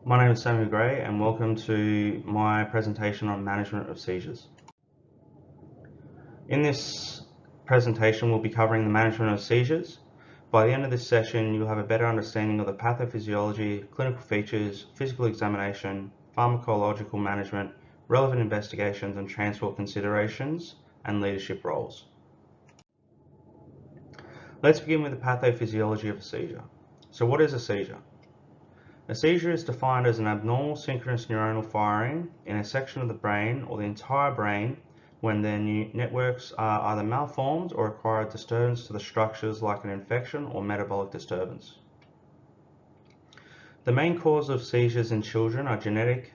My name is Samuel Gray and welcome to my presentation on management of seizures. In this presentation we'll be covering the management of seizures. By the end of this session you'll have a better understanding of the pathophysiology, clinical features, physical examination, pharmacological management, relevant investigations and transport considerations, and leadership roles. Let's begin with the pathophysiology of a seizure. So what is a seizure? A seizure is defined as an abnormal synchronous neuronal firing in a section of the brain or the entire brain when their networks are either malformed or require a disturbance to the structures like an infection or metabolic disturbance. The main cause of seizures in children are genetic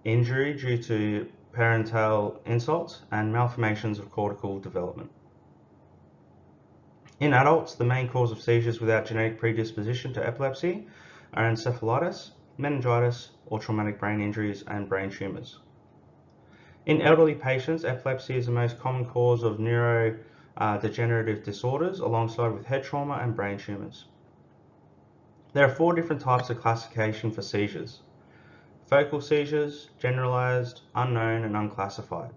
injury due to parental insult and malformations of cortical development. In adults, the main cause of seizures without genetic predisposition to epilepsy are encephalitis, meningitis, or traumatic brain injuries and brain tumours. In elderly patients, epilepsy is the most common cause of neurodegenerative disorders alongside with head trauma and brain tumours. There are 4 different types of classification for seizures: focal seizures, generalised, unknown and unclassified.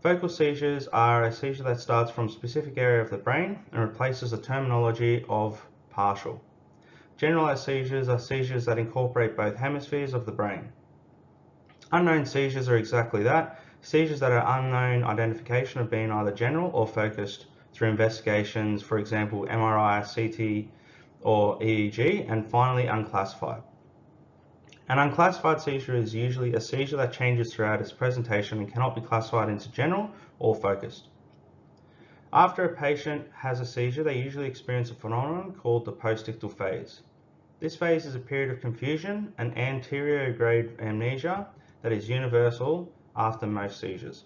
Focal seizures are a seizure that starts from a specific area of the brain and replaces the terminology of partial. Generalized seizures are seizures that incorporate both hemispheres of the brain. Unknown seizures are exactly that, seizures that are unknown identification of being either general or focused through investigations, for example MRI, CT or EEG, and finally unclassified. An unclassified seizure is usually a seizure that changes throughout its presentation and cannot be classified into general or focused. After a patient has a seizure, they usually experience a phenomenon called the postictal phase. This phase is a period of confusion and anterograde amnesia that is universal after most seizures.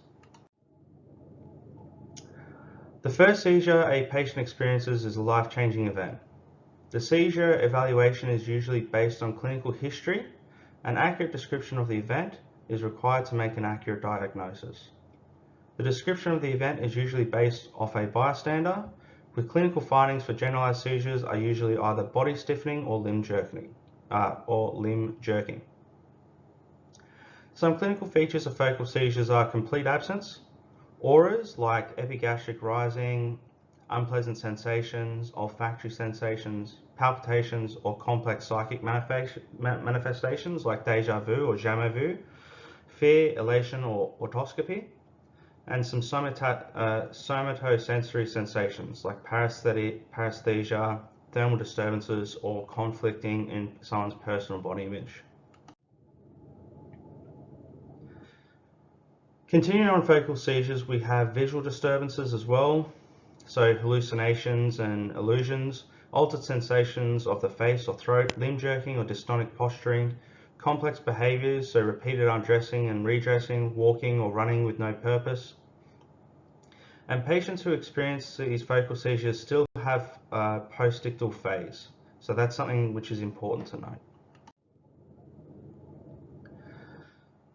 The first seizure a patient experiences is a life-changing event. The seizure evaluation is usually based on clinical history. An accurate description of the event is required to make an accurate diagnosis. The description of the event is usually based off a bystander, with clinical findings for generalized seizures are usually either body stiffening or limb jerking. Some clinical features of focal seizures are complete absence, auras like epigastric rising, unpleasant sensations, olfactory sensations, palpitations, or complex psychic manifestations like deja vu or jamais vu, fear, elation, or autoscopy, and some somatosensory sensations like paresthesia, thermal disturbances, or conflicting in someone's personal body image. Continuing on focal seizures, we have visual disturbances as well, so hallucinations and illusions, altered sensations of the face or throat, limb jerking or dystonic posturing, complex behaviors, so repeated undressing and redressing, walking or running with no purpose. And patients who experience these focal seizures still have a postictal phase, so that's something which is important to note.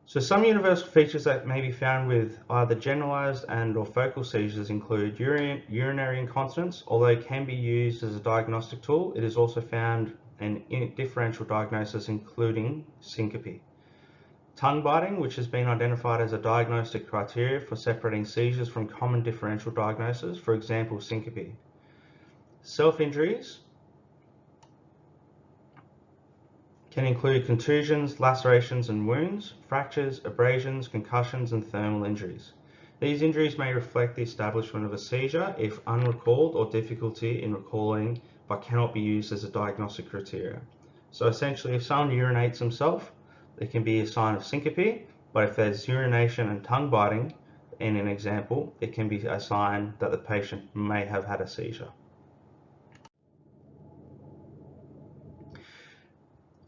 So some universal features that may be found with either generalized and or focal seizures include urinary incontinence. Although it can be used as a diagnostic tool, it is also found in differential diagnosis including syncope. Tongue biting, which has been identified as a diagnostic criteria for separating seizures from common differential diagnosis, for example syncope. Self-injuries can include contusions, lacerations and wounds, fractures, abrasions, concussions and thermal injuries. These injuries may reflect the establishment of a seizure if unrecalled or difficulty in recalling but cannot be used as a diagnostic criteria. So essentially if someone urinates himself, it can be a sign of syncope, but if there's urination and tongue biting in an example, it can be a sign that the patient may have had a seizure.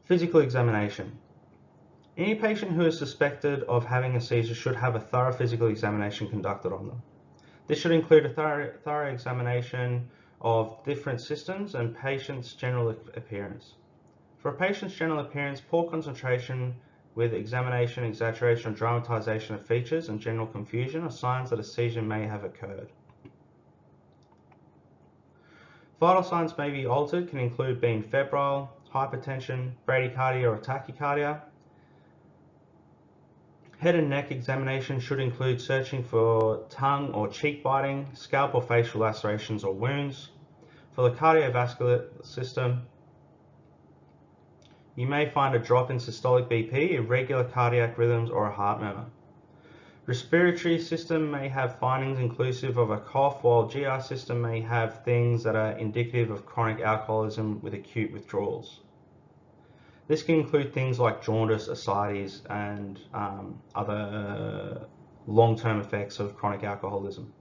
Physical examination. Any patient who is suspected of having a seizure should have a thorough physical examination conducted on them. This should include a thorough examination of different systems and patient's general appearance. For a patient's general appearance, poor concentration with examination, exaggeration, or dramatization of features and general confusion are signs that a seizure may have occurred. Vital signs may be altered, can include being febrile, hypertension, bradycardia or tachycardia. Head and neck examination should include searching for tongue or cheek biting, scalp or facial lacerations or wounds. For the cardiovascular system, you may find a drop in systolic BP, irregular cardiac rhythms, or a heart murmur. Respiratory system may have findings inclusive of a cough, while GI system may have things that are indicative of chronic alcoholism with acute withdrawals. This can include things like jaundice, ascites, and other long-term effects of chronic alcoholism.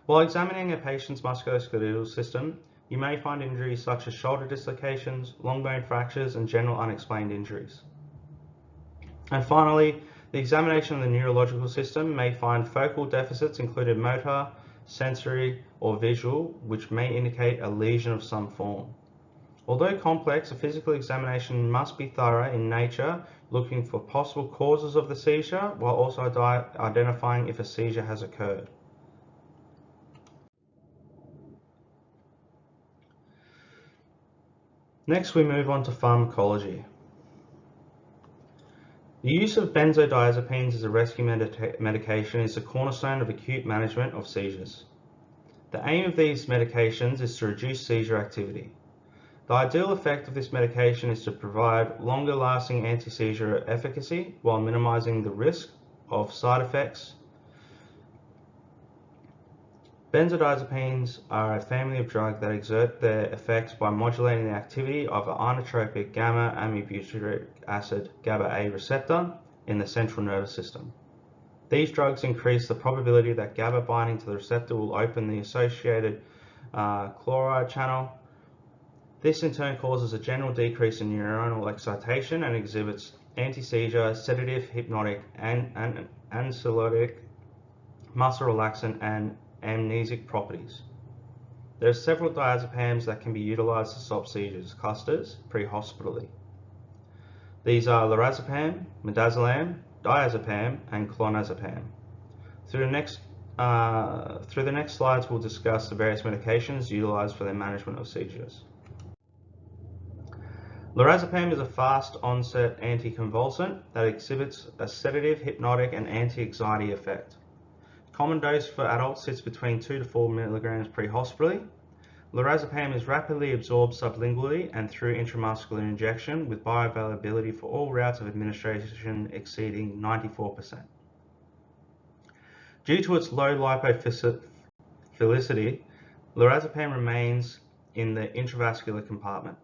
While examining a patient's musculoskeletal system, you may find injuries such as shoulder dislocations, long bone fractures, and general unexplained injuries. And finally, the examination of the neurological system may find focal deficits including motor, sensory, or visual, which may indicate a lesion of some form. Although complex, a physical examination must be thorough in nature, looking for possible causes of the seizure while also identifying if a seizure has occurred. Next, we move on to pharmacology. The use of benzodiazepines as a rescue medication is the cornerstone of acute management of seizures. The aim of these medications is to reduce seizure activity. The ideal effect of this medication is to provide longer-lasting anti-seizure efficacy while minimizing the risk of side effects. Benzodiazepines are a family of drugs that exert their effects by modulating the activity of an inotropic gamma-aminobutyric acid GABA-A receptor in the central nervous system. These drugs increase the probability that GABA binding to the receptor will open the associated chloride channel. This in turn causes a general decrease in neuronal excitation and exhibits anti-seizure, sedative, hypnotic, and anxiolytic, muscle relaxant, and amnesic properties. There are several diazepams that can be utilized to stop seizures clusters pre-hospitally. These are lorazepam, midazolam, diazepam, and clonazepam. Through the next slides, we'll discuss the various medications utilized for the management of seizures. Lorazepam is a fast-onset anticonvulsant that exhibits a sedative, hypnotic, and anti-anxiety effect. Common dose for adults sits between 2 to 4 milligrams pre-hospitally. Lorazepam is rapidly absorbed sublingually and through intramuscular injection with bioavailability for all routes of administration exceeding 94%. Due to its low lipophilicity, lorazepam remains in the intravascular compartment.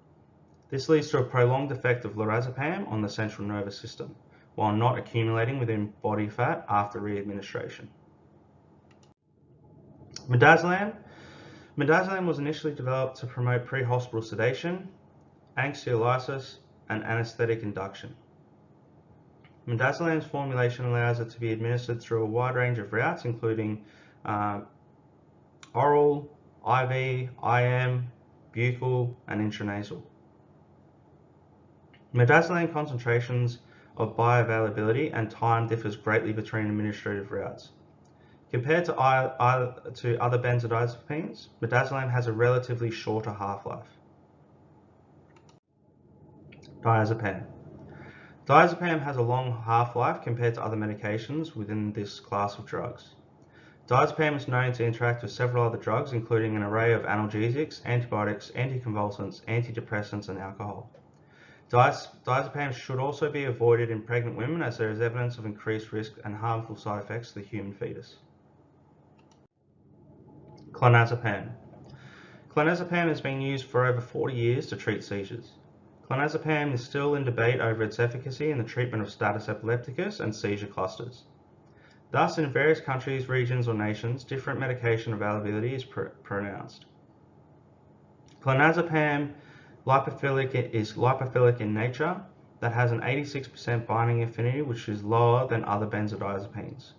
This leads to a prolonged effect of lorazepam on the central nervous system, while not accumulating within body fat after re-administration. Midazolam. Midazolam was initially developed to promote pre-hospital sedation, anxiolysis, and anesthetic induction. Midazolam's formulation allows it to be administered through a wide range of routes, including oral, IV, IM, buccal, and intranasal. Midazolam concentrations of bioavailability and time differs greatly between administrative routes. Compared to other benzodiazepines, midazolam has a relatively shorter half-life. Diazepam. Diazepam has a long half-life compared to other medications within this class of drugs. Diazepam is known to interact with several other drugs, including an array of analgesics, antibiotics, anticonvulsants, antidepressants, and alcohol. Diazepam should also be avoided in pregnant women as there is evidence of increased risk and harmful side effects to the human fetus. Clonazepam. Clonazepam has been used for over 40 years to treat seizures. Clonazepam is still in debate over its efficacy in the treatment of status epilepticus and seizure clusters. Thus, in various countries, regions, or nations, different medication availability is pronounced. Clonazepam is lipophilic in nature, that has an 86% binding affinity, which is lower than other benzodiazepines.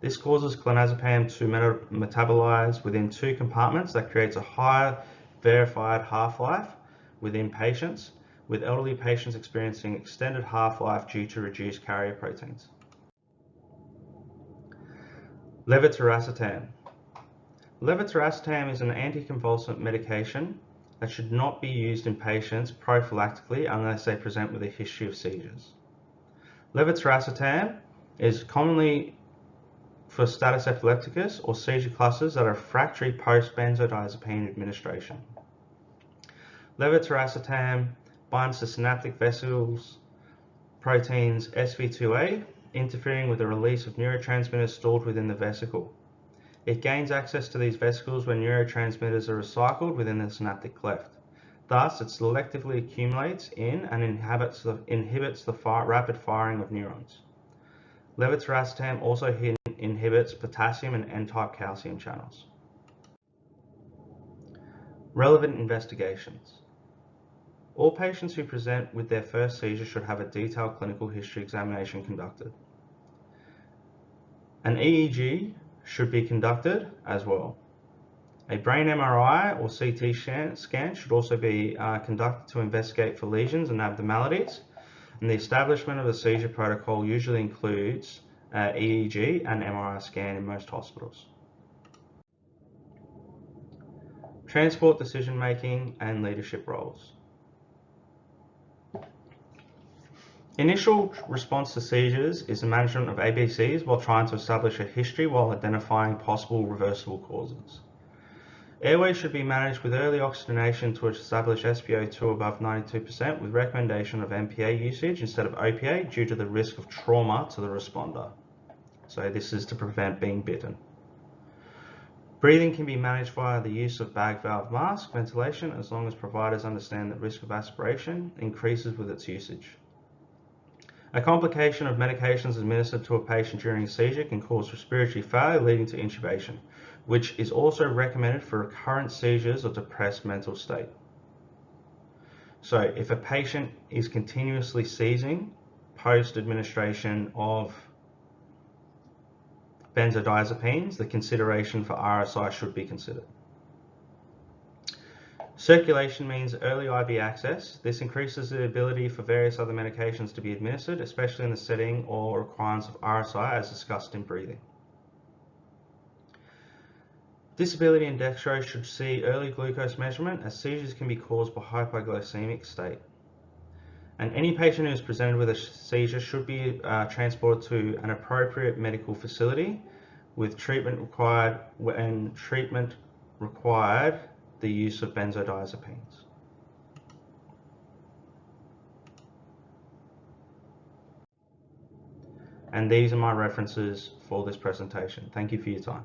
This causes clonazepam to metabolize within 2 compartments that creates a higher verified half-life within patients, with elderly patients experiencing extended half-life due to reduced carrier proteins. Levetiracetam. Levetiracetam is an anticonvulsant medication that should not be used in patients prophylactically unless they present with a history of seizures. Levetiracetam is commonly for status epilepticus or seizure clusters that are refractory post-benzodiazepine administration. Levetiracetam binds to synaptic vesicles proteins SV2A, interfering with the release of neurotransmitters stored within the vesicle. It gains access to these vesicles when neurotransmitters are recycled within the synaptic cleft. Thus, it selectively accumulates in and inhibits the rapid firing of neurons. Levetiracetam also inhibits potassium and N-type calcium channels. Relevant investigations. All patients who present with their first seizure should have a detailed clinical history examination conducted. An EEG should be conducted as well. A brain MRI or CT scan should also be conducted to investigate for lesions and abnormalities. And the establishment of a seizure protocol usually includes EEG and MRI scan in most hospitals. Transport decision making and leadership roles. Initial response to seizures is the management of ABCs while trying to establish a history while identifying possible reversible causes. Airways should be managed with early oxygenation to establish SpO2 above 92% with recommendation of MPA usage instead of OPA due to the risk of trauma to the responder. So this is to prevent being bitten. Breathing can be managed via the use of bag valve mask ventilation as long as providers understand that risk of aspiration increases with its usage. A complication of medications administered to a patient during a seizure can cause respiratory failure leading to intubation, which is also recommended for recurrent seizures or depressed mental state. So if a patient is continuously seizing post-administration of benzodiazepines, the consideration for RSI should be considered. Circulation means early IV access. This increases the ability for various other medications to be administered, especially in the setting or requirements of RSI as discussed in breathing. Disability and dextrose should see early glucose measurement as seizures can be caused by hypoglycemic state. And any patient who is presented with a seizure should be transported to an appropriate medical facility with treatment required the use of benzodiazepines. And these are my references for this presentation. Thank you for your time.